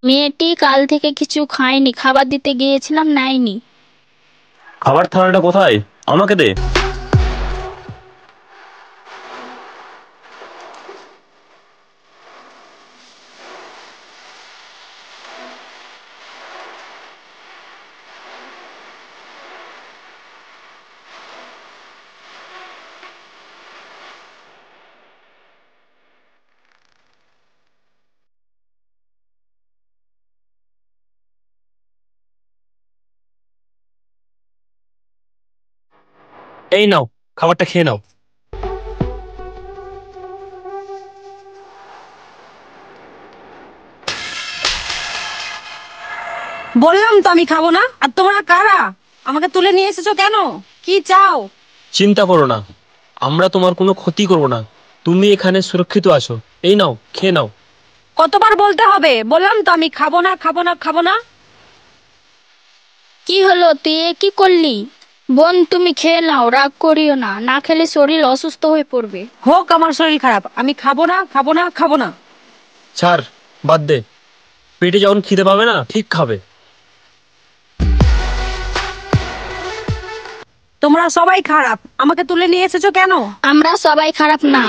মেয়েটি কাল থেকে কিছু খায়নি, খাবার দিতে গিয়েছিলাম, নেয়নি। খাবার থালাটা কোথায়? আমাকে দে। এই নাও, খাবারটা খেয়ে নাও। বললাম তো আমি খাবো না। আর তোমরা কারা? আমাকে তুলে নিয়ে এসেছো কেন? কি চাও? চিন্তা করো না, আমরা তোমার কোনো ক্ষতি করব না। তুমি এখানে সুরক্ষিত আছো। এই নাও, খেয়ে নাও। কতবার বলতে হবে? বললাম তো আমি খাবো না, খাবো না, খাবো না। কি হলো, তুই এ কি করলি? বোন, তুমি খেয়ে নাও, রাগ করিও না, না খেলে শরীর অসুস্থ হয়ে পড়বে। হোক আমার শরীর খারাপ, আমি খাবো না, খাবো না, খাবো না। ছাড়, বাদ দে। পেটে যখন খিদে পাবে না, ঠিক খাবে। তোমরা সবাই খারাপ, আমাকে তুলে নিয়ে এসেছো কেন? আমরা সবাই খারাপ না।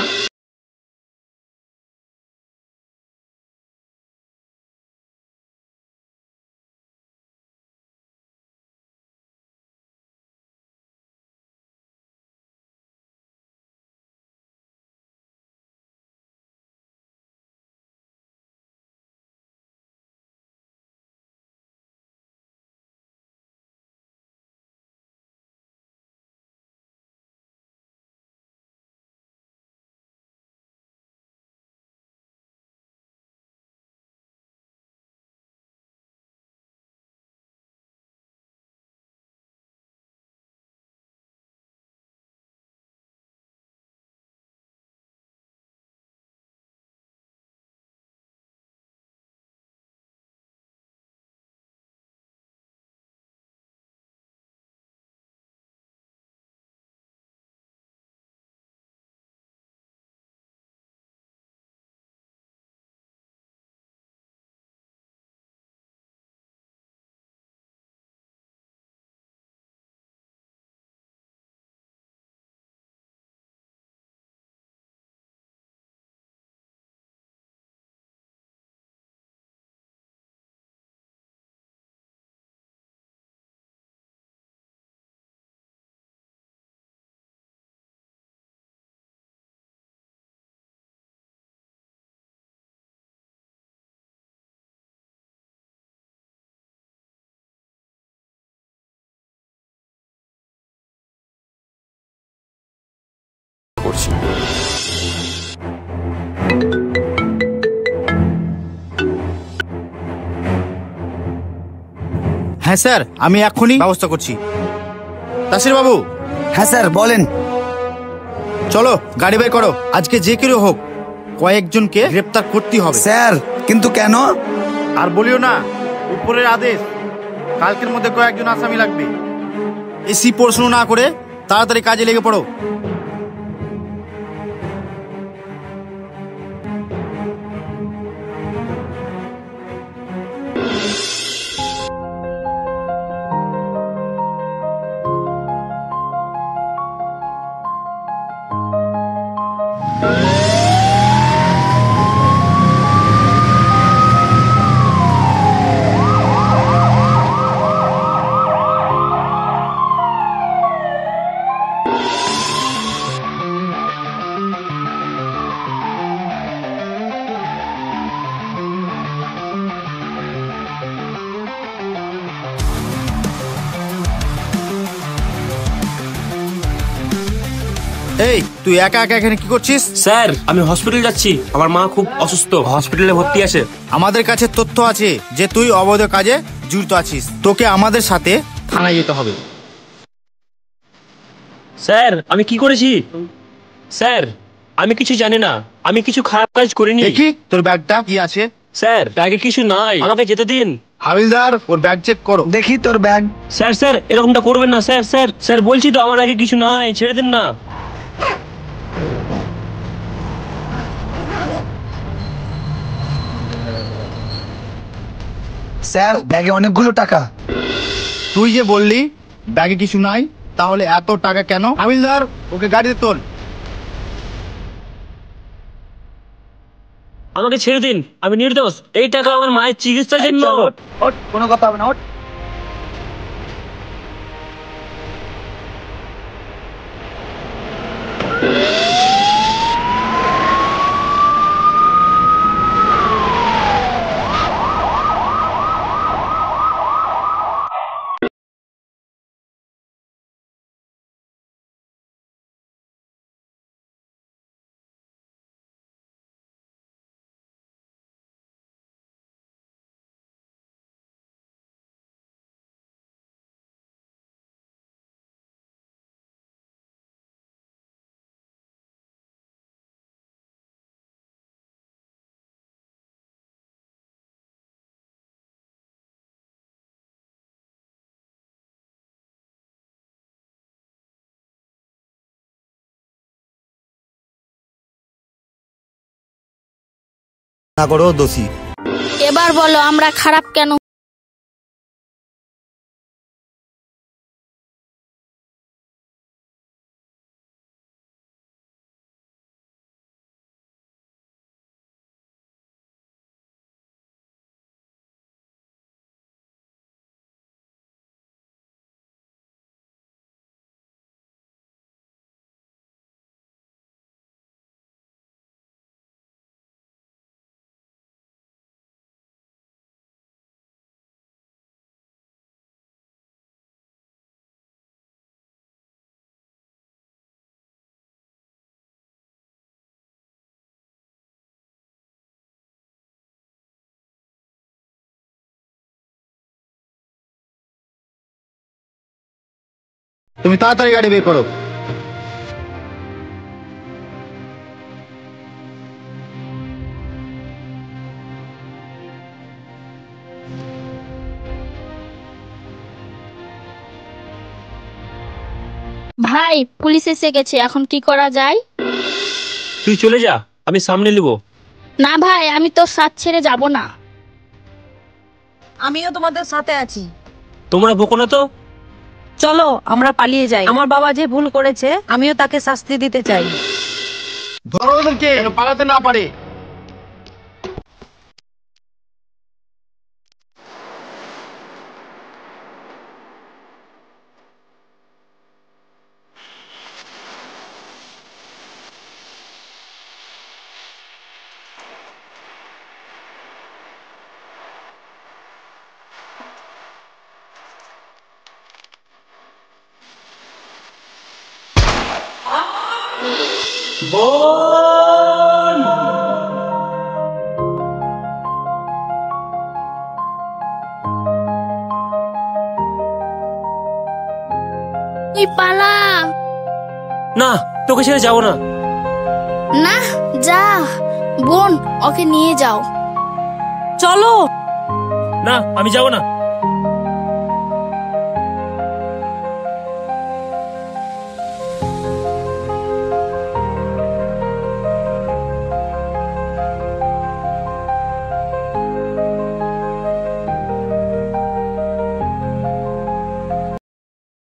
করছি। হ্যাঁ স্যার, আমি এক্ষুনি ব্যবস্থা করছি। তাসির বাবু। হ্যাঁ স্যার বলেন। চলো গাড়ি বের করো, আজকে যে কেউ হোক কয়েকজনকে গ্রেপ্তার করতে হবে। স্যার কিন্তু কেন? আর বলিও না, উপরের আদেশ, কালকের মধ্যে কয়েকজন আসামি লাগবে। এসি পড়াশোনা না করে তাড়াতাড়ি কাজে লেগে পড়ো। এই তুই একা একা এখানে কি করছিস? স্যার আমি হসপিটাল যাচ্ছি, আমার মা খুব অসুস্থ, হসপিটালে ভর্তি আছে। আমাদের কাছে তথ্য আছে যে তুই অবৈধ কাজে জড়িত আছিস, তোকে আমাদের সাথে থানায় যেতে হবে। স্যার আমি কি করেছি? স্যার আমি কিছু জানি না, আমি কিছু খারাপ কাজ করিনি। দেখি তোর ব্যাগটা কি আছে। স্যার ব্যাগে কিছু নাই, আমাকে যেতে দিন। হাবিলদার ওর ব্যাগ চেক করো। দেখি তোর ব্যাগ। স্যার স্যার এরকমটা করবেন না স্যার, স্যার স্যার বলছি তো আমার আগে কিছু নাই, ছেড়ে দিন না। স্যার ব্যাগে অনেকগুলো টাকা। তুই যে বললি ব্যাগে কিছু নাই, তাহলে এত টাকা কেন? হাবিলদার ওকে গাড়িতে তোল। আমাকে ছেড়ে দিন, আমি নির্দোষ, এই টাকা আমার মায়ের চিকিৎসার জন্য। ওঠ, কোনো কথা হবে না, ওঠ। না করো দোষী। এবার বলো আমরা খারাপ কেন? তুমি তাড়াতাড়ি গাড়ি বের করো। ভাই পুলিশ এসে গেছে, এখন কি করা যায়? তুই চলে যা, আমি সামনে নিব। না ভাই আমি তোর সাথ ছেড়ে যাব না। আমিও তোমাদের সাথে আছি। তোমরা বকো না তো। চলো আমরা পালিয়ে যাই। আমার বাবা যে ভুল করেছে আমিও তাকে শাস্তি দিতে চাই। ধরো ওদেরকে, যেন পালাতে না পারে। তুই পালা। না তোকে ছেড়ে যাবো না। না যা বোন, ওকে নিয়ে যাও। চলো। না আমি যাবো না।